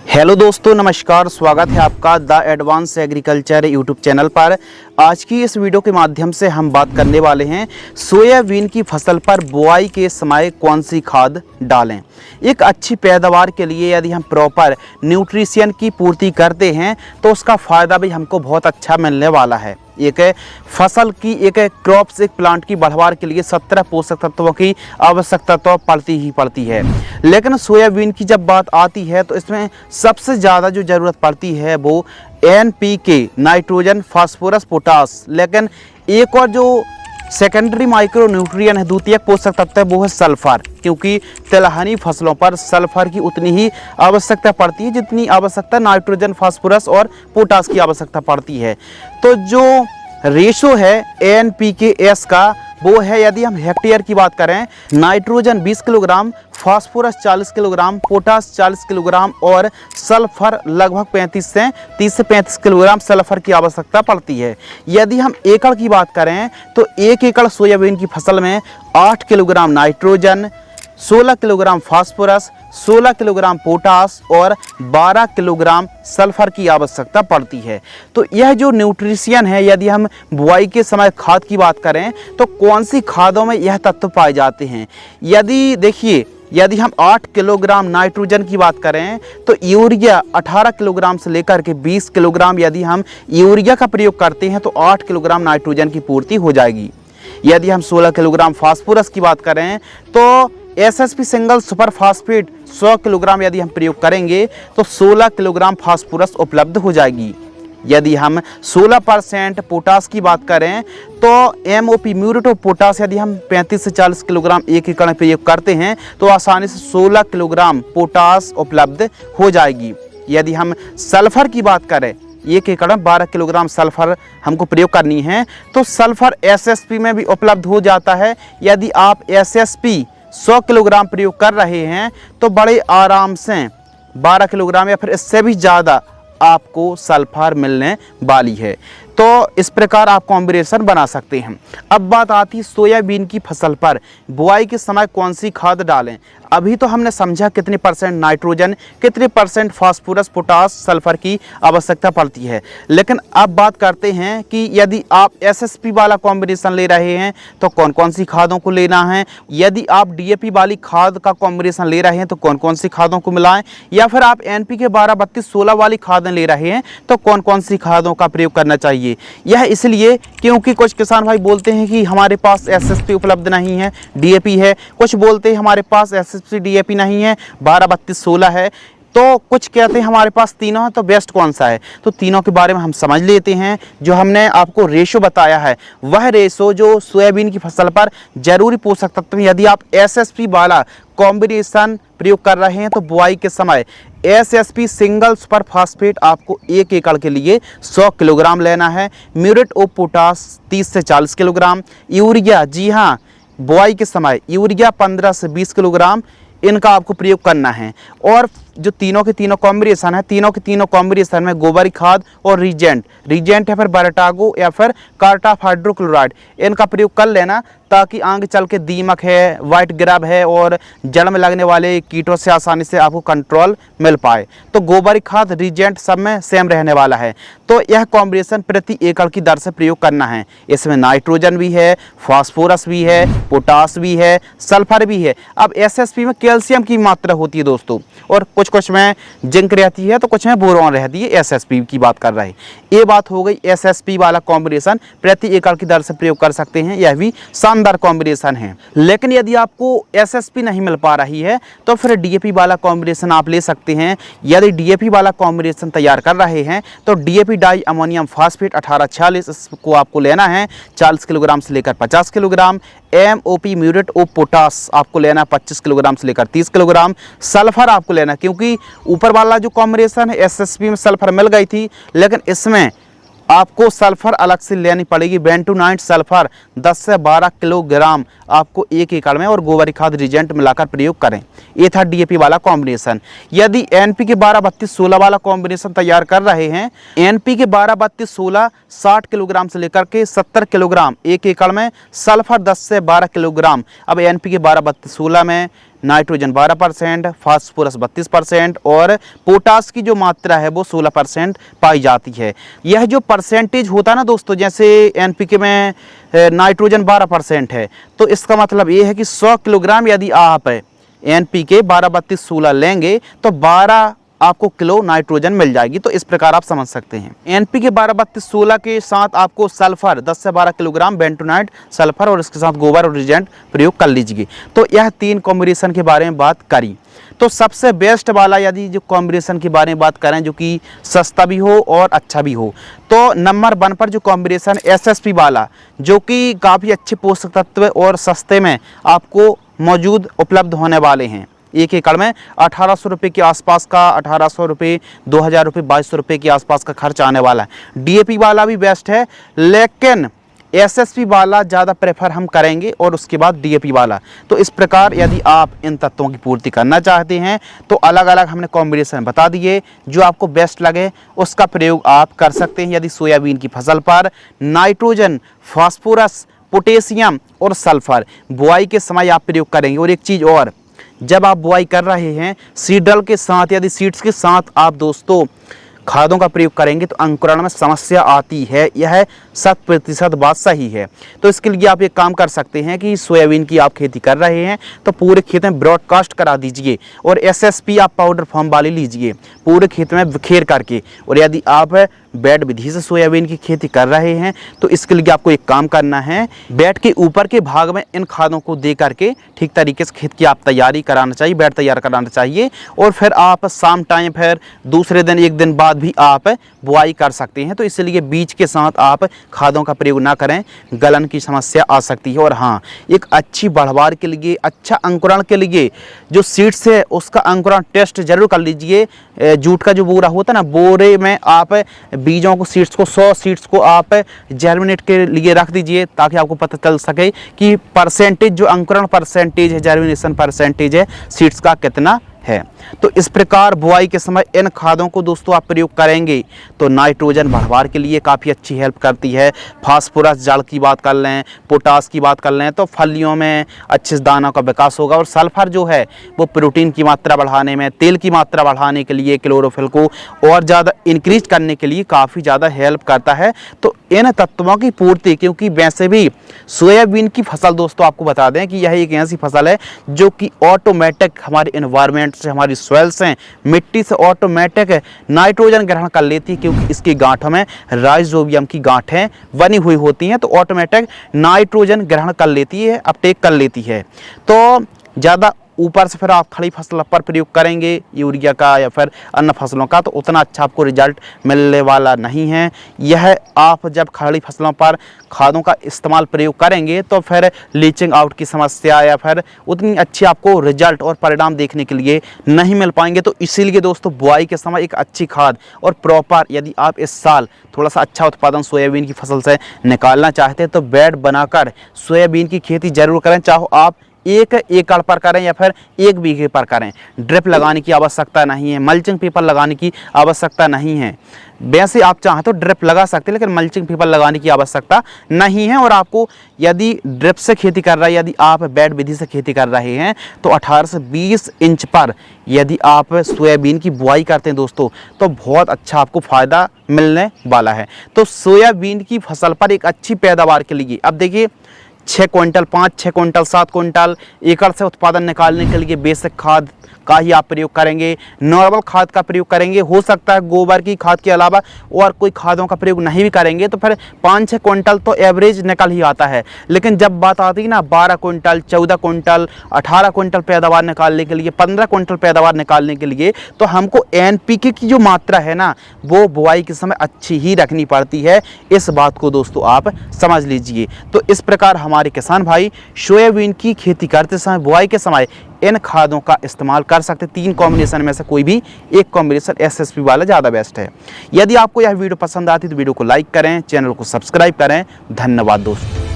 Hello दोस्तों, नमस्कार। स्वागत है आपका the advance agriculture YouTube channel पर। आज की इस वीडियो के माध्यम से हम बात करने वाले हैं सोयाबीन की फसल पर बुआई के समय कौन सी खाद डालें। एक अच्छी पैदावार के लिए यदि हम प्रॉपर न्यूट्रिशन की पूर्ति करते हैं तो उसका फ़ायदा भी हमको बहुत अच्छा मिलने वाला है। एक फसल की एक क्रॉप्स एक प्लांट की बढ़वार के लिए 17 पोषक तत्वों की आवश्यकता तो पड़ती है। लेकिन सोयाबीन की जब बात आती है तो इसमें सबसे ज़्यादा जो ज़रूरत पड़ती है वो NPK, नाइट्रोजन, फास्फोरस, पोटास। लेकिन एक और जो सेकेंडरी माइक्रो न्यूट्रिएंट है, द्वितीयक पोषक तत्व है, वो है सल्फर। क्योंकि तिलहनी फसलों पर सल्फर की उतनी ही आवश्यकता पड़ती है जितनी आवश्यकता नाइट्रोजन, फास्फोरस और पोटास की आवश्यकता पड़ती है। तो जो रेशो है NPK-S का वो है, यदि हम हेक्टेयर की बात करें, nitrogen 20 kilogram, phosphorus 40 kilogram, potash 40 kilogram और सल्फर लगभग 30 से 35 किलोग्राम सल्फर की आवश्यकता पड़ती है। यदि हम एकड़ की बात करें तो 1 एकड़ सोयाबीन की फसल में 8 kilogram nitrogen, 16 kilogram phosphorus, 16 kilogram potash और 12 किलोग्राम सल्फर की आवश्यकता पड़ती है। तो यह जो न्यूट्रिशन है, यदि हम बुआई के समय खाद की बात करें तो कौन सी खादों में यह तत्व पाए जाते हैं। यदि हम 8 किलोग्राम नाइट्रोजन की बात करें तो यूरिया 18 किलोग्राम से लेकर के 20 किलोग्राम यदि हम यूरिया का प्रयोग करते हैं तो 8 किलोग्राम नाइट्रोजन की पूर्ति हो जाएगी। यदि हम 16 किलोग्राम फास्फोरस की बात करें तो SSP single super phosphate 100 kilogram यदि हम प्रयोग करेंगे तो 16 किलोग्राम फास्फोरस उपलब्ध हो जाएगी। यदि हम 16% पोटास की बात करें तो MOP म्यूरेट ऑफ पोटास यदि हम 35 से 40 किलोग्राम 1 एकड़ में प्रयोग करते हैं तो आसानी से 16 किलोग्राम पोटास उपलब्ध हो जाएगी। यदि हम सल्फर की बात करें, 1 एकड़ में 12 किलोग्राम सल्फर हमको प्रयोग करनी है तो सल्फर SSP में भी उपलब्ध हो जाता है। यदि आप SSP 100 किलोग्राम प्रयोग कर रहे हैं तो बड़े आराम से 12 किलोग्राम या फिर इससे भी ज़्यादा आपको सल्फर मिलने वाली है। तो इस प्रकार आप कॉम्बिनेशन बना सकते हैं। अब बात आती है सोयाबीन की फसल पर बुआई के समय कौन सी खाद डालें। अभी तो हमने समझा कितने परसेंट नाइट्रोजन, कितने परसेंट फास्फोरस, पोटास, सल्फर की आवश्यकता पड़ती है। लेकिन अब बात करते हैं कि यदि आप SSP वाला कॉम्बिनेशन ले रहे हैं तो कौन कौन सी खादों को लेना है। यदि आप DAP वाली खाद का कॉम्बिनेशन ले रहे हैं तो कौन कौन सी खादों को मिलाएं। या फिर आप NPK 12-32-16 वाली खादें ले रहे हैं तो कौन कौन सी खादों का प्रयोग करना चाहिए। यह इसलिए क्योंकि कुछ किसान भाई बोलते हैं कि हमारे पास SSP उपलब्ध नहीं है, DAP है। कुछ बोलते हैं हमारे पास SSP DAP नहीं है, 12-32-16 है। तो कुछ कहते हैं हमारे पास तीनों है, तो बेस्ट कौन सा है। तो तीनों के बारे में हम समझ लेते हैं। जो हमने आपको रेशो बताया है वह रेशो जो सोयाबीन की फसल पर जरूरी पोषक तत्व, यदि आप SSP वाला कॉम्बिनेशन प्रयोग कर रहे हैं तो बुआई के समय SSP सिंगल सुपर फास्फेट आपको 1 एकड़ के लिए 100 किलोग्राम लेना है। म्यूरेट ऑफ पोटास 30 से 40 किलोग्राम। यूरिया, जी हाँ, बुआई के समय यूरिया 15 से 20 किलोग्राम इनका आपको प्रयोग करना है। और जो तीनों के तीनों कॉम्बिनेशन है, तीनों के तीनों कॉम्बिनेशन में गोबर खाद और रीजेंट या फिर बरटागो या फिर कार्टाफ हाइड्रोक्लोराइड इनका प्रयोग कर लेना, ताकि आगे चल के दीमक है, वाइट ग्रब है और जड़ में लगने वाले कीटों से आसानी से आपको कंट्रोल मिल पाए। तो गोबर खाद, रीजेंट सब में सेम रहने वाला है। तो यह कॉम्बिनेशन प्रति एकड़ की दर से प्रयोग करना है। इसमें नाइट्रोजन भी है, फास्फोरस भी है, पोटास भी है, सल्फर भी है। अब SSP में कैल्शियम की मात्रा होती है दोस्तों, और कुछ में जिंक रहती है तो कुछ में बोरॉन रहती है। SSP की बात कर रहे हैं। ये बात हो गई SSP वाला कॉम्बिनेशन प्रति एकड़ की दर से प्रयोग कर सकते हैं, यह भी शानदार कॉम्बिनेशन है। लेकिन यदि आपको SSP नहीं मिल पा रही है तो फिर DAP वाला कॉम्बिनेशन आप ले सकते हैं। यदि DAP वाला कॉम्बिनेशन तैयार कर रहे हैं तो DAP डाई अमोनियम फास्फेट 1846 इसको आपको लेना है 40 किलोग्राम से लेकर 50 kilogram. MOP muriate of potash आपको लेना 25 किलोग्राम से लेकर 30 किलोग्राम। सल्फर आपको लेना, क्योंकि ऊपर वाला जो कॉम्बिनेशन है SSP में सल्फर मिल गई थी, लेकिन इसमें आपको सल्फर अलग से लेनी पड़ेगी। बेंटोनाइट सल्फर 10 से 12 किलोग्राम आपको 1 एकड़ में और गोबर खाद रीजेंट मिलाकर प्रयोग करें। ये था DAP वाला कॉम्बिनेशन। यदि NPK 12-32-16 वाला कॉम्बिनेशन तैयार कर रहे हैं, NPK 12-32-16 60 किलोग्राम से लेकर के 70 किलोग्राम 1 एकड़ में, सल्फर 10 से 12 किलोग्राम। अब NPK 12-32-16 में नाइट्रोजन 12%, फास्फोरस 32% और पोटास की जो मात्रा है वो 16% पाई जाती है। यह जो परसेंटेज होता है ना दोस्तों, जैसे एनपीके में नाइट्रोजन 12% है, तो इसका मतलब ये है कि 100 किलोग्राम यदि आप एनपीके 12-32-16 लेंगे तो 12 आपको किलो नाइट्रोजन मिल जाएगी। तो इस प्रकार आप समझ सकते हैं। एनपीके 12-32-16 के साथ आपको सल्फर 10 से 12 किलोग्राम बेंटोनाइट सल्फर और इसके साथ गोबर और रिजेंट प्रयोग कर लीजिए। तो यह 3 कॉम्बिनेशन के बारे में बात करी। तो सबसे बेस्ट वाला यदि जो कॉम्बिनेशन के बारे में बात करें जो कि सस्ता भी हो और अच्छा भी हो, तो नंबर 1 पर जो कॉम्बिनेशन एसएसपी वाला, जो कि काफ़ी अच्छे पोषक तत्व और सस्ते में आपको मौजूद उपलब्ध होने वाले हैं। 1 एकड़ में 1800 रुपये के आसपास का, 1800 रुपये, 2000 रुपये, 2200 रुपये के आसपास का खर्च आने वाला है। डीएपी वाला भी बेस्ट है, लेकिन एसएसपी वाला ज़्यादा प्रेफर हम करेंगे और उसके बाद डीएपी वाला। तो इस प्रकार यदि आप इन तत्वों की पूर्ति करना चाहते हैं तो अलग अलग हमने कॉम्बिनेशन बता दिए, जो आपको बेस्ट लगे उसका प्रयोग आप कर सकते हैं। यदि सोयाबीन की फसल पर नाइट्रोजन, फास्फोरस, पोटेशियम और सल्फर बुआई के समय आप प्रयोग करेंगे। और एक चीज़ और, जब आप बुआई कर रहे हैं सीडल के साथ, यदि सीड्स के साथ आप दोस्तों खादों का प्रयोग करेंगे तो अंकुरण में समस्या आती है। यह 100% बात सही है। तो इसके लिए आप एक काम कर सकते हैं कि सोयाबीन की आप खेती कर रहे हैं तो पूरे खेत में ब्रॉडकास्ट करा दीजिए और एसएसपी आप पाउडर फॉर्म वाली लीजिए पूरे खेत में बिखेर करके। और यदि आप बेड विधि से सोयाबीन की खेती कर रहे हैं तो इसके लिए आपको एक काम करना है, बेड के ऊपर के भाग में इन खादों को दे करके ठीक तरीके से खेत की आप तैयारी कराना चाहिए, बेड तैयार कराना चाहिए। और फिर आप शाम टाइम फिर दूसरे दिन, 1 दिन बाद भी आप बुआई कर सकते हैं। तो इसलिए बीज के साथ आप खादों का प्रयोग ना करें, गलन की समस्या आ सकती है। और हाँ, एक अच्छी बढ़वार के लिए, अच्छा अंकुरण के लिए जो सीड्स है उसका अंकुरण टेस्ट जरूर कर लीजिए। जूट का जो बोरा होता है ना, बोरे में आप बीजों को, सीड्स को, 100 सीड्स को आप जर्मिनेट के लिए रख दीजिए ताकि आपको पता चल सके कि परसेंटेज, जो अंकुरण परसेंटेज है, जर्मिनेशन परसेंटेज है सीड्स का कितना है। तो इस प्रकार बुआई के समय इन खादों को दोस्तों आप प्रयोग करेंगे तो नाइट्रोजन बढ़वार के लिए काफ़ी अच्छी हेल्प करती है। फास्फोरस जड़ की बात कर लें, पोटास की बात कर लें तो फलियों में अच्छे दानों का विकास होगा। और सल्फर जो है वो प्रोटीन की मात्रा बढ़ाने में, तेल की मात्रा बढ़ाने के लिए, क्लोरोफिल को और ज़्यादा इंक्रीज करने के लिए काफ़ी ज़्यादा हेल्प करता है। तो इन तत्वों की पूर्ति, क्योंकि वैसे भी सोयाबीन की फसल दोस्तों आपको बता दें कि यह एक ऐसी फसल है जो कि ऑटोमेटिक हमारे एनवायरनमेंट से, हमारी सॉइल से, मिट्टी से ऑटोमेटिक नाइट्रोजन ग्रहण कर लेती है, क्योंकि इसकी गांठों में राइजोबियम की गांठें बनी हुई होती हैं। तो ऑटोमेटिक नाइट्रोजन ग्रहण कर लेती है, अपटेक कर लेती है। तो ज़्यादा ऊपर से फिर आप खड़ी फसल पर प्रयोग करेंगे यूरिया का या फिर अन्य फसलों का, तो उतना अच्छा आपको रिजल्ट मिलने वाला नहीं है। यह आप जब खड़ी फसलों पर खादों का इस्तेमाल प्रयोग करेंगे तो फिर लीचिंग आउट की समस्या या फिर उतनी अच्छी आपको रिजल्ट और परिणाम देखने के लिए नहीं मिल पाएंगे। तो इसीलिए दोस्तों बुआई के समय एक अच्छी खाद और प्रॉपर, यदि आप इस साल थोड़ा सा अच्छा उत्पादन सोयाबीन की फसल से निकालना चाहते हैं तो बेड बनाकर सोयाबीन की खेती जरूर करें, चाहे आप 1 एकड़ पर करें या फिर 1 बीघे पर करें। ड्रिप लगाने की आवश्यकता नहीं है, मल्चिंग पेपर लगाने की आवश्यकता नहीं है। वैसे आप चाहें तो ड्रिप लगा सकते हैं, लेकिन मल्चिंग पेपर लगाने की आवश्यकता नहीं है। और आपको यदि ड्रिप से खेती कर रहा है, यदि आप बेड विधि से खेती कर रहे हैं तो 18 से 20 इंच पर यदि आप सोयाबीन की बुआई करते हैं दोस्तों तो बहुत अच्छा आपको फ़ायदा मिलने वाला है। तो सोयाबीन की फसल पर एक अच्छी पैदावार के लिए अब देखिए 6 क्विंटल, 5, 6 क्विंटल, 7 क्विंटल एकड़ से उत्पादन निकालने के लिए बेसिक खाद का ही आप प्रयोग करेंगे, नॉर्मल खाद का प्रयोग करेंगे। हो सकता है गोबर की खाद के अलावा और कोई खादों का प्रयोग नहीं भी करेंगे तो फिर 5-6 क्विंटल तो एवरेज निकल ही आता है। लेकिन जब बात आती है ना 12 क्विंटल, 14 क्विंटल, 18 क्विंटल पैदावार निकालने के लिए, 15 क्विंटल पैदावार निकालने के लिए, तो हमको एनपीके की जो मात्रा है ना वो बुआई के समय अच्छी ही रखनी पड़ती है। इस बात को दोस्तों आप समझ लीजिए। तो इस प्रकार हमारे किसान भाई सोयाबीन की खेती करते समय, बुआई के समय इन खादों का इस्तेमाल कर सकते हैं। 3 कॉम्बिनेशन में से कोई भी एक कॉम्बिनेशन एसएसपी वाला ज़्यादा बेस्ट है। यदि आपको यह वीडियो पसंद आती है तो वीडियो को लाइक करें, चैनल को सब्सक्राइब करें। धन्यवाद दोस्तों।